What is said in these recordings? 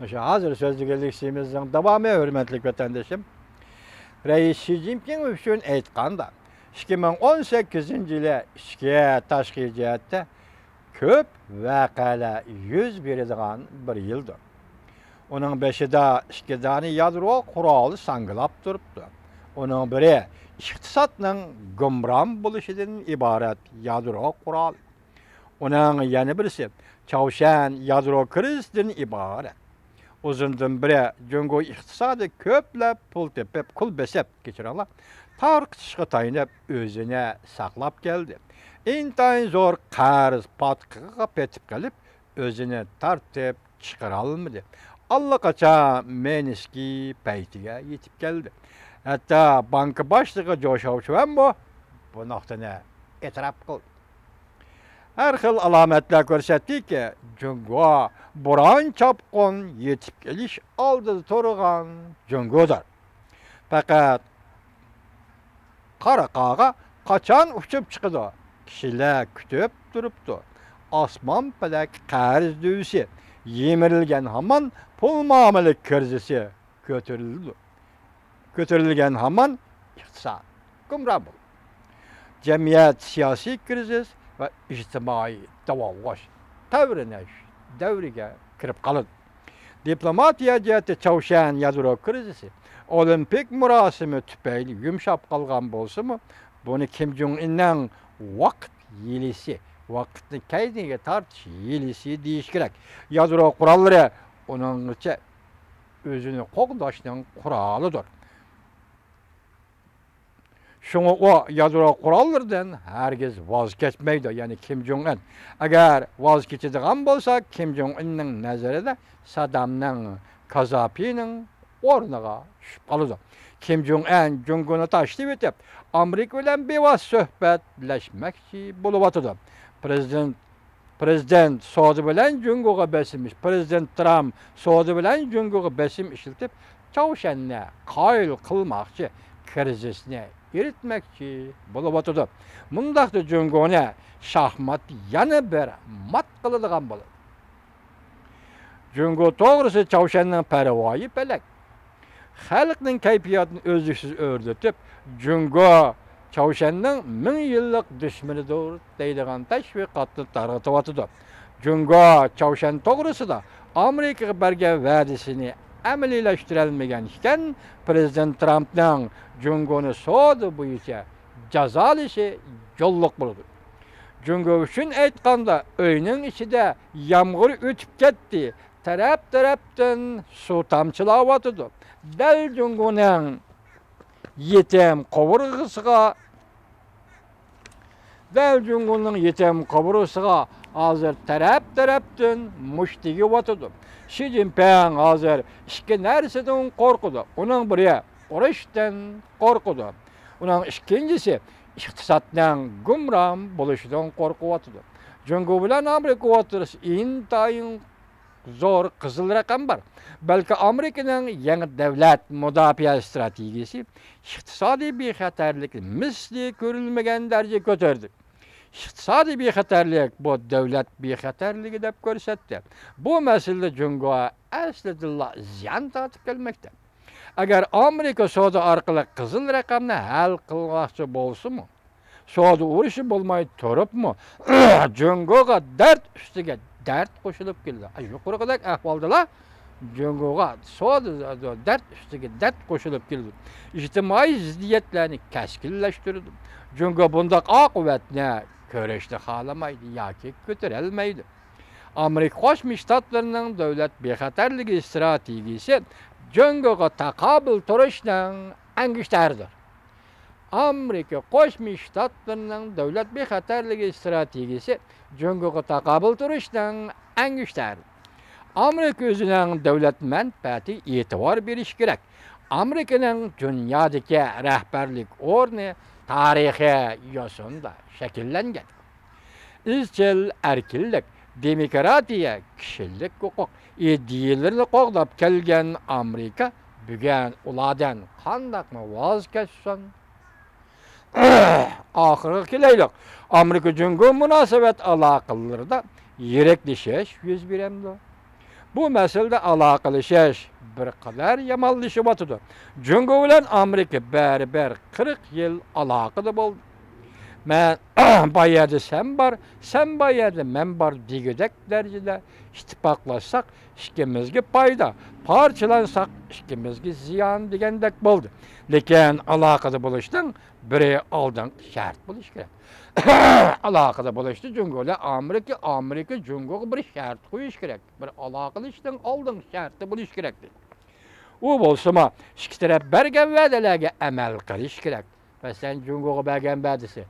Şu hazır sözlüğümüzün devamı hürmetli vatandaşım. Reis Xi Jinping üçün aytqanda 2018-yili ishga tashqi jihatda ko'p voqealar yuz beradigan bir yildir. Onun beşida ikki dona yadro quroli sangilab turibdi. Onun biri iqtisodning gumron bo'lishidan iborat yadro qurol. Onun yana birisi Çavuşan yadro krizidan iborat. Uzundan biri Jungo iqtisodi ko'plab pul tepib, qul besib kechirala. Tarqitishga tayinib o'zini saqlab keldi. Intayin zo'r qarz patqiga petib kelib, o'zini tartib chiqara olmadi. Allaqachon meniski paytiga yetib keldi. Hatta banka boshlig'i Joshovchi ham bu nuqtani e'tirof qildi. Her xil alametler gösterdi ki, Jungo buran çapqın yetip geliş aldı turgan Jungo'dur. Fakat Qaraqağa kaçan uçup çıkıdı. Kişiler kütüp duruptu. Asman pelek qarz düğüsü, yemirilgen haman pul muamelik krizisi götürüldü. Götürülgen haman iqtisad gumra buldu. Cemiyet siyasi krizis ve ijtimai davalaş davriga kirib qoladi. Diplomatiya jihati Çavuşan yadro krizisi olimpik murosimi tufayli yumshab qolgan bo'lsa-mu, buni Kim Jong Unning vaqt yelisi, vaqtni qaydiga tortish yelisi deyish kerak. Yadro qurollari uningcha o'zini qo'g'dashning qurolidir. Şunu o yadro kurallardan herkes vazgeçmeydi. Yani Kim Jong-un. Eğer vazgeçidigan bolsa Kim Jong-un'ның nazarida Saddam'ның Kazapi'nin ornaga tushib qoladi. Kim Jong-un Jungo'ni tashlab etib, Amerika bilan bevos suhbatlashmoqchi bo'lyapti. Prezident Saudi bilan Jungo'ga besim, Prezident Trump Saudi bilan Jungo'ga besim ishlatib, Çavuşanni qoyil qilmoqchi, krizisni eritmekçi bulup Mundaqda Jungo'ni şahmat yana bir mat qiladigan bo'ladi. Jungo to'g'risi Çavuşanning parvoyi pelak. Xalqning kayfiyatini o'zliksiz o'rdatib, Jungo Çavuşanning 1000 yillik dushmanidir deydigan tashviqotni tarqatyapti. Jungo Çavuşan to'g'risida Amerikaga bergan va'dasini amaliyleştirilmegen iken Prezident Trump'ның Jungo'nu Saudi bo'yicha jazolashi yo'lliq bo'ldi. Jungo uchun aytganda uyning ichida yomg'ir o'tib ketdi. Taraf-tarafdan suv tomchilayotdi. Dal Jungo'ning yetim qovurg'isiga hozir taraf-tarafdan mush tegiyotdi. Xi Jinping hozir ikki narsadan qo'rqadi. Uning biri urushdan qo'rqadi. Uning ikkinchisi iqtisodning gumron bo'lishidan qo'rqyapti. Jungo bilan Amerika o'tirisi intayin zo'r qizil raqam bor. Balki Amerikaning yangi davlat mudofaa strategiyasi iqtisodiy bexatarlikni misli ko'rilmagan darajaga ko'tardi. İqtisadi bexatarlik bu davlat bexatarligi deb ko'rsatdi. Bu masalada Jungo aslida ziyon tortib kelmoqda. Agar Amerika Saudi orqali qizil raqamni hal qilmoqchi bo'lsa-mu, Saudi urushi bo'lmay turibmi, Jungoga dard ustiga dard qo'shilib keldi. Yuqoridagi ahvolda Jungoga Saudi dard ustiga dard qo'shilib keldi. Ijtimoiy ziddiyatlarni tashkillashtirdi. Jungo bundaq oqibatni ko'rishni xohlamaydi yoki ko'tarolmaydi. Amerika Qo'shma Shtatlarining davlat bexatarligi strategiyasi Jungoga taqobil turishning angishtardir. Amerika Qo'shma Shtatlarining davlat bexatarligi strategiyasi Jungoga taqobil turishning angishtardir. Amerika o'zining davlat manfaati e'tibor berish kerak. Amerikaning dunyodagi rahbarlik o'rni tarixiy yo'sinda shakllangan. Izchil erkinlik, demokratiya, kishilik huquq ideyalarni qo'g'dab kelgan Amerika bugun ulardan qandaqmi voz kechsin? Oxirgi kelaylik. Amerika Jungo munosabat aloqalarida yiraklashish yuz beradi. Bu meselede aloqalashish bir qadar yomonlashib o'tdi. Jungo bilan Amerika bari 40 yil aloqada bo'ldi. Men bayerda sen bayerda men bor degidek darajada ittifoqlashsak, ikkimizga foyda, parchalansak, ikkimizga ziyon degandek bo'ldi. Lekin aloqada bo'lishdan biri oldin shart bo'lish kerak. Aloqada bo'lishda Jungo bilan Amerika Jungoga bir shart qo'yish kerak. Bir aloqalashishdan oldin sharti bo'lish kerak. U bo'lsa-ma, ikki taraf bergan va'dalarga amal qilish kerak. Masalan, Jungoga bergan va'dasi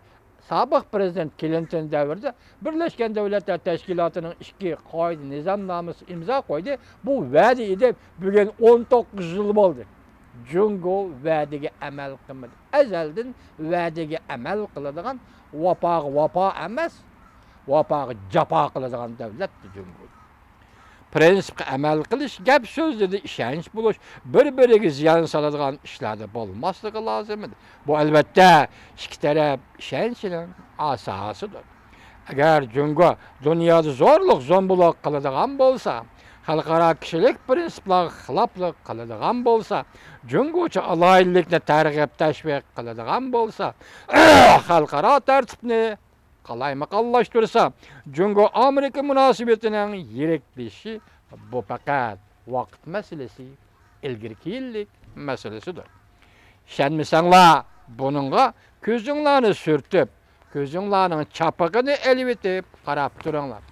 sobiq prezident Clinton davrida Birlashgan Davlatlar Tashkilotining ishki qoida nizomnomasi imzo qo'ydi. Bu va'da edi. Bugun 19 yil bo'ldi. Jungo va'daga amal qilmadi. Azaldan va'daga amal qiladigan vafo emas, vafoga jafo qiladigan davlatdir Jungo. Prinsipga amal qilish, gap so'zlarda ishonch bo'lish, bir-biriga ziyon soladigan ishlarda bo'lmasligi lozim edi. Bu albatta ikki taraf ishonchining asosidir. Agar Jungo dunyoda zo'rlik zo'mbuloq qiladigan bo'lsa, xalqaro kishilik prinsiplarga xiloflik qiladigan bo'lsa, Jungocha aloyillikni targ'ib tashviq qiladigan bo'lsa, xalqaro tartibni qalaymaqqonlashtirsa, Jungo Amerika munosabatining yiriklishi bu faqat vaqt masalasi, ilgirki yillik masalasidir. Ishonmasanglar, buningga ko'zinglarni surtib, ko'zinglarning chapig'ini elitib qarab turinglar.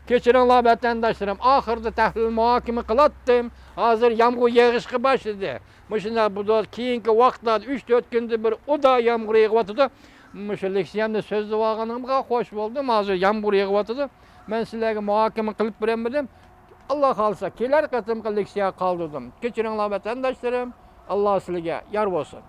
Kechiringlar vatandoshlarım, oxirida tahlil muhokama qilatdim. Hozir yomg'ir yog'ishga boshladi. Mushunda bu keyingi vaqtlarda 3-4 kunda bir uda yomg'ir yog'yotdi. Mushu leksiyamda so'zlab olganimga xo'sh bo'ldim. Hozir yomg'ir yog'yotdi. Men sizlarga muhokama qilib beramadim. Alloh xolsa kelar qatimqi leksiya qoldirdim. Kechiringlar vatandoshlarım. Alloh sizlarga yor bo'lsin.